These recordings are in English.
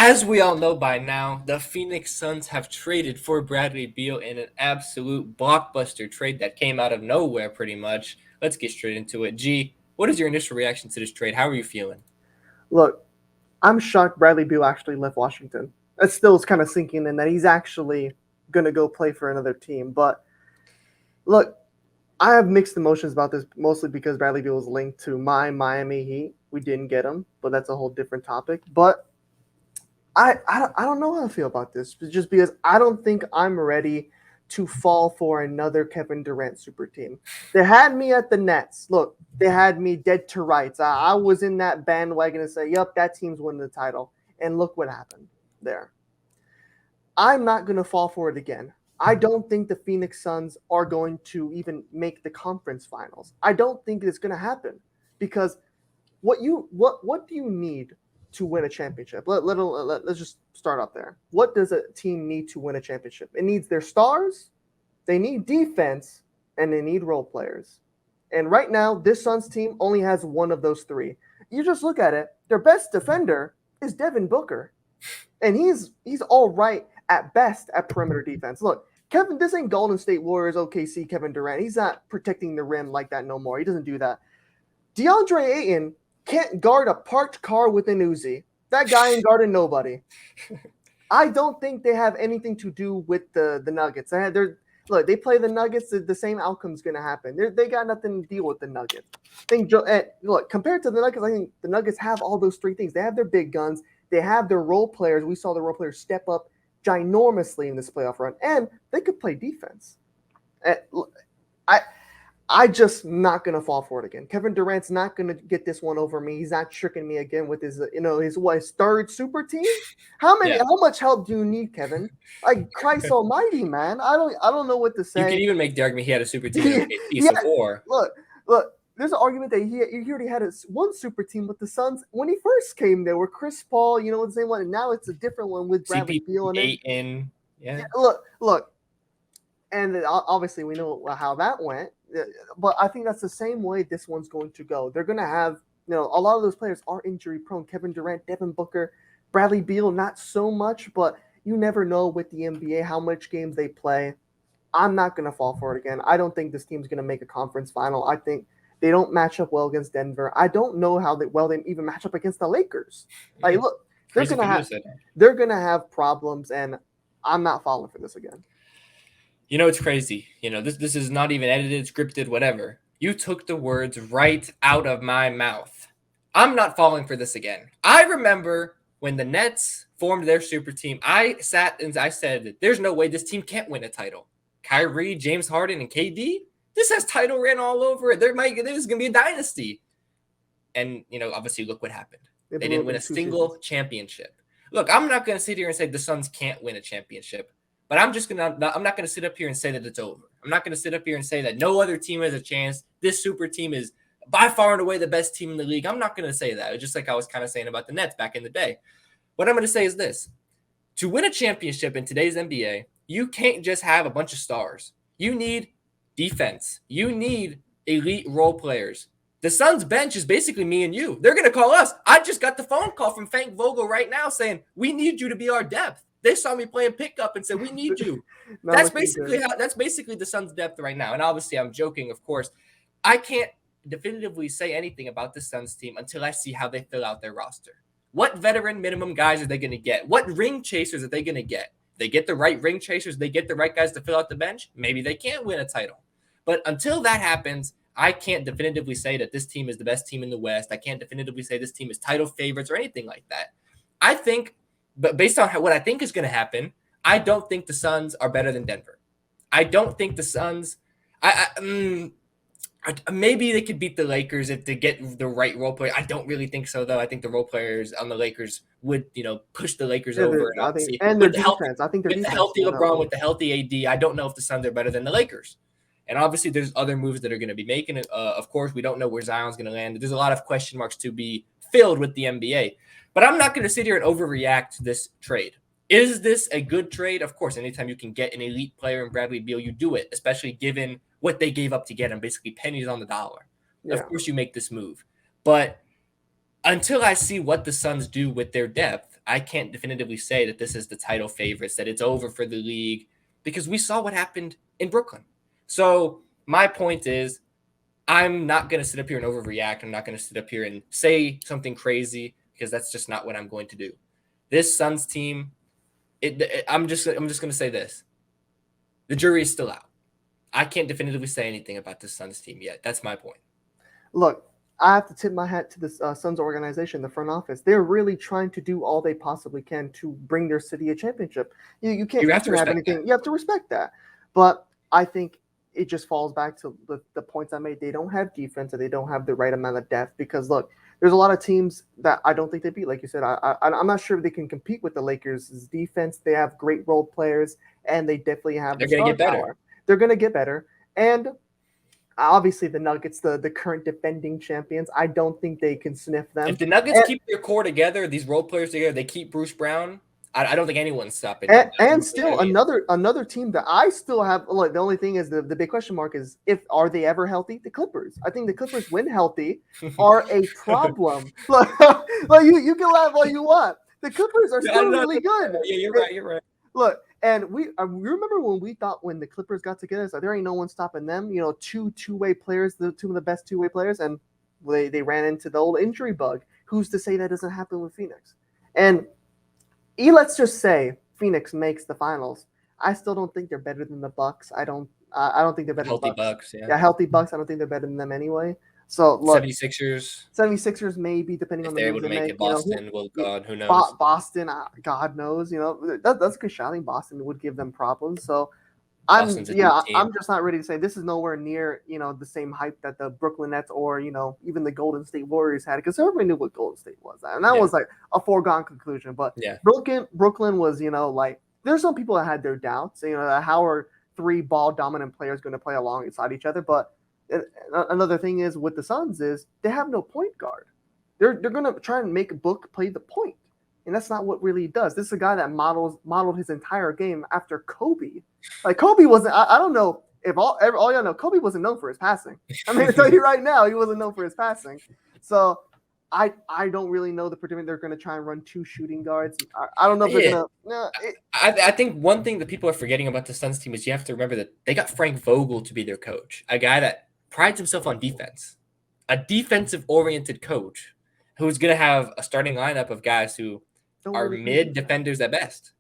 As we all know by now, the Phoenix Suns have traded for Bradley Beal in an absolute blockbuster trade that came out of nowhere pretty much. Let's get straight into it. G, what is your initial reaction to this trade? How are you feeling? Look, I'm shocked Bradley Beal actually left Washington. It still is kind of sinking in that he's actually going to go play for another team. But look, I have mixed emotions about this, mostly because Bradley Beal was linked to my Miami Heat. We didn't get him, but that's a whole different topic. But I don't know how I feel about this, just because I don't think I'm ready to fall for another Kevin Durant super team. They had me at the Nets. Look, they had me dead to rights. I was in that bandwagon and say, "Yep, that team's winning the title." And look what happened there. I'm not going to fall for it again. I don't think the Phoenix Suns are going to even make the conference finals. I don't think it's going to happen because what do you need to win a championship? Let's just start up there. What does a team need to win a championship? It needs their stars, they need defense, and they need role players. And right now, this Suns team only has one of those three. You just look at it. Their best defender is Devin Booker, and he's all right at best at perimeter defense. Look, Kevin, this ain't Golden State Warriors, OKC, Kevin Durant. He's not protecting the rim like that no more. He doesn't do that. DeAndre Ayton can't guard a parked car with an Uzi. That guy ain't guarding nobody. I don't think they have anything to do with the Nuggets. Look, they play the Nuggets, the same outcome's going to happen. They got nothing to deal with the Nuggets. Look, compared to the Nuggets, I think the Nuggets have all those three things. They have their big guns. They have their role players. We saw the role players step up ginormously in this playoff run, and they could play defense. I I just not gonna fall for it again. Kevin Durant's not gonna get this one over me. He's not tricking me again with his third super team. Yeah. How much help do you need, Kevin? Like Christ Almighty, man. I don't know what to You can say. even make the argument he had a super team in OKC, Yeah, so four. look. There's an argument that he already had one super team with the Suns when he first came there, with Chris Paul, the same one, and now it's a different one with Bradley CP Beal in it. Aiton. Yeah, Yeah. look, and obviously we know how that went. But I think that's the same way this one's going to go. They're going to have, a lot of those players are injury prone. Kevin Durant, Devin Booker, Bradley Beal, not so much, but you never know with the NBA how much games they play. I'm not going to fall for it again. I don't think this team's going to make a conference final. I think they don't match up well against Denver. I don't know how they even match up against the Lakers. Like, look, they're Crazy going to for you to have say that. they're going to have problems, and I'm not falling for this again. It's crazy. This is not even edited, scripted, whatever. You took the words right out of my mouth. I'm not falling for this again. I remember when the Nets formed their super team, I sat and I said, there's no way this team can't win a title. Kyrie, James Harden, and KD, this has title ran all over it. There's going to be a dynasty. And, obviously, look what happened. They They blew didn't up win in a two single seasons. championship. Look, I'm not going to sit here and say the Suns can't win a championship. But I'm not going to sit up here and say that it's over. I'm not going to sit up here and say that no other team has a chance. This super team is by far and away the best team in the league. I'm not going to say that. It's just like I was kind of saying about the Nets back in the day. What I'm going to say is this. To win a championship in today's NBA, you can't just have a bunch of stars. You need defense. You need elite role players. The Suns bench is basically me and you. They're going to call us. I just got the phone call from Frank Vogel right now saying, we need you to be our depth. They saw me playing pickup and said, we need you. Not That's looking good. basically the Suns' depth right now. And obviously, I'm joking, of course. I can't definitively say anything about the Suns team until I see how they fill out their roster. What veteran minimum guys are they going to get? What ring chasers are they going to get? They get the right ring chasers, they get the right guys to fill out the bench, maybe they can't win a title. But until that happens, I can't definitively say that this team is the best team in the West. I can't definitively say this team is title favorites or anything like that. I think, but based on what I think is going to happen, I don't think the Suns are better than Denver. I don't think the Suns. Maybe they could beat the Lakers if they get the right role player. I don't really think so, though. I think the role players on the Lakers would, push the Lakers Yeah, over. And I think, obviously, and their defense. I think their with the defense healthy will help LeBron, them. with the healthy AD, I don't know if the Suns are better than the Lakers. And obviously, there's other moves that are going to be making it. Of course, we don't know where Zion's going to land. There's a lot of question marks to be filled with the NBA. But I'm not going to sit here and overreact to this trade. Is this a good trade? Of course, anytime you can get an elite player in Bradley Beal, you do it, especially given what they gave up to get him, basically pennies on the dollar. Of Yeah. course, you make this move. But until I see what the Suns do with their depth, I can't definitively say that this is the title favorites, that it's over for the league, because we saw what happened in Brooklyn. So my point is, I'm not going to sit up here and overreact. I'm not going to sit up here and say something crazy, because that's just not what I'm going to do. This Suns team, I'm just going to say this. The jury is still out. I can't definitively say anything about this Suns team yet. That's my point. Look, I have to tip my hat to the Suns organization, the front office. They're really trying to do all they possibly can to bring their city a championship. You can't You have to have respect anything. that. You have to respect that. But I think it just falls back to the points I made. They don't have defense and they don't have the right amount of depth, because look, there's a lot of teams that I don't think they beat. Like you said, I'm not sure if they can compete with the Lakers' defense. They have great role players and they definitely have They're the going to star get better. power. They're going to get better. And obviously the Nuggets, the current defending champions, I don't think they can sniff them. If the Nuggets keep their core together, these role players together, they keep Bruce Brown, I don't think anyone's stopping them. And still another team that I still have. Like, the only thing is the big question mark is, if are they ever healthy? The Clippers. I think the Clippers, when healthy, are a problem. Like you can laugh all you want. The Clippers are still really good. Yeah, you're right. Look, and we remember when we thought, when the Clippers got together, so there ain't no one stopping them. You know, two-way players, the two of the best two-way players, and they ran into the old injury bug. Who's to say that doesn't happen with Phoenix? And let's just say Phoenix makes the finals. I still don't think they're better than the Bucks. I don't think they're better Healthy than the Bucks. Bucks, yeah. Yeah, healthy Bucks. I don't think they're better than them anyway. So look, 76ers maybe, depending on the they're moves able to they make make. it. Boston, God, who knows? Boston, God knows. You know, that's a good shot. I think Boston would give them problems. So I'm just not ready to say this is nowhere near, you know, the same hype that the Brooklyn Nets or, you know, even the Golden State Warriors had, because everybody knew what Golden State was, and that was like a foregone conclusion. But Brooklyn was, you know, like, there's some people that had their doubts. You know, how are three ball dominant players going to play alongside each other? But another thing is with the Suns is they have no point guard. They're going to try and make Book play the point, and that's not what really he does. This is a guy that modeled his entire game after Kobe. Like, Kobe wasn't. I don't know if all y'all know, Kobe wasn't known for his passing. I'm going to tell you right now, he wasn't known for his passing. So I don't really know the predicament. They're going to try and run two shooting guards. I don't know if they're going to. I think one thing that people are forgetting about the Suns team is you have to remember that they got Frank Vogel to be their coach, a guy that prides himself on defense, a defensive-oriented coach who's going to have a starting lineup of guys who are mid defenders at best.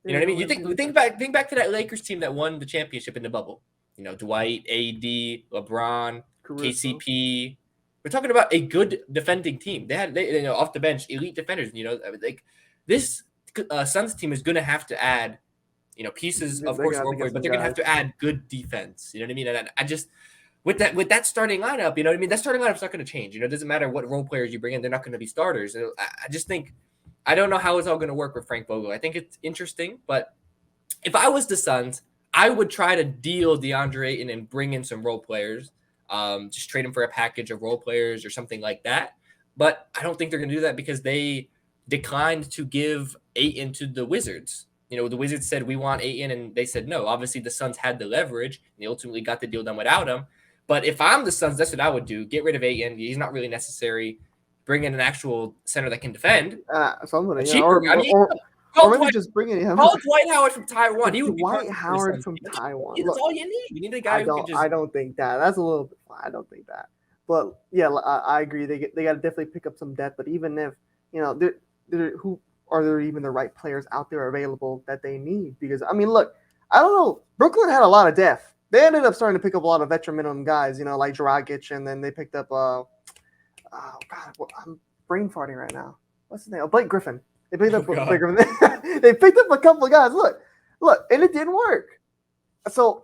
You know what I mean? You think back to that Lakers team that won the championship in the bubble. You know, Dwight, AD, LeBron, KCP. We're talking about a good defending team. They had off the bench elite defenders. You know, like this Suns team is going to have to add, you know, pieces of course, but they're going to have to add good defense. You know what I mean? And I just with that starting lineup, you know what I mean? That starting lineup's not going to change. You know, it doesn't matter what role players you bring in; they're not going to be starters. I just think. I don't know how it's all going to work with Frank Vogel. I think it's interesting, but if I was the Suns, I would try to deal DeAndre Ayton and bring in some role players. Just trade him for a package of role players or something like that. But I don't think they're going to do that because they declined to give Ayton to the Wizards. You know, the Wizards said, we want Ayton, and they said no. Obviously, the Suns had the leverage, and they ultimately got the deal done without him. But if I'm the Suns, that's what I would do. Get rid of Ayton. He's not really necessary. Bring in an actual center that can defend. Somebody, or maybe just bring in him. Call Dwight Howard from Taiwan. He would Dwight Howard from Taiwan. That's all you need. You need a guy who can just. I don't think that. That's a little bit. I don't think that. But yeah, I agree. They got to definitely pick up some depth. But even if, you know, who are there even the right players out there available that they need? Because I mean, look, I don't know. Brooklyn had a lot of depth. They ended up starting to pick up a lot of veteran minimum guys. You know, like Dragic, and then they picked up. Oh God, I'm brain farting right now. What's his name? Blake Griffin. They picked up Blake Griffin. They picked up a couple of guys. Look, and it didn't work. So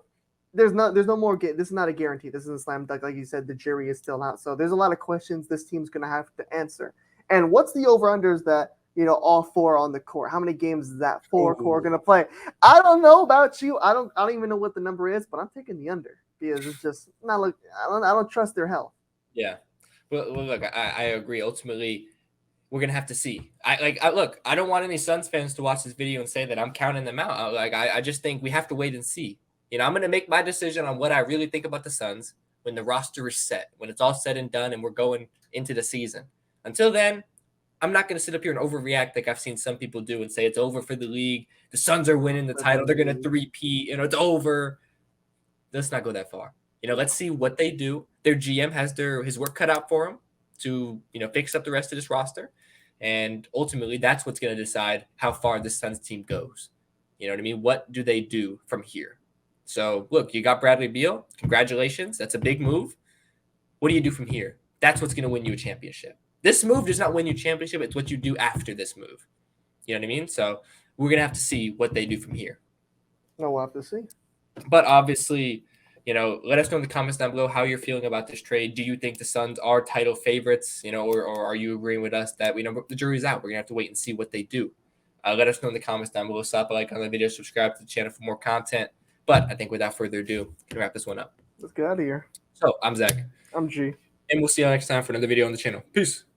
there's no more. This is not a guarantee. This is a slam dunk, like you said. The jury is still out. So there's a lot of questions this team's gonna have to answer. And what's the over/unders that, you know, all four on the court? How many games is that four core gonna play? I don't know about you. I don't even know what the number is, but I'm taking the under because it's just not like I don't trust their health. Yeah. Well, look, I agree. Ultimately, we're gonna have to see. I don't want any Suns fans to watch this video and say that I'm counting them out. I just think we have to wait and see. You know, I'm gonna make my decision on what I really think about the Suns when the roster is set, when it's all said and done, and we're going into the season. Until then, I'm not going to sit up here and overreact like I've seen some people do and say it's over for the league. The Suns are winning the title. They're going to three-peat. It's over. Let's not go that far. Let's see what they do. Their GM has his work cut out for him to, fix up the rest of this roster. And ultimately, that's what's going to decide how far the Suns team goes. You know what I mean? What do they do from here? So, look, you got Bradley Beal. Congratulations. That's a big move. What do you do from here? That's what's going to win you a championship. This move does not win you a championship. It's what you do after this move. You know what I mean? So we're going to have to see what they do from here. No, we'll have to see. But obviously, let us know in the comments down below how you're feeling about this trade. Do you think the Suns are title favorites, or are you agreeing with us that the jury's out? We're going to have to wait and see what they do. Let us know in the comments down below. Slap a like on the video, subscribe to the channel for more content. But I think without further ado, we can wrap this one up. Let's get out of here. So I'm Zach. I'm G. And we'll see you next time for another video on the channel. Peace.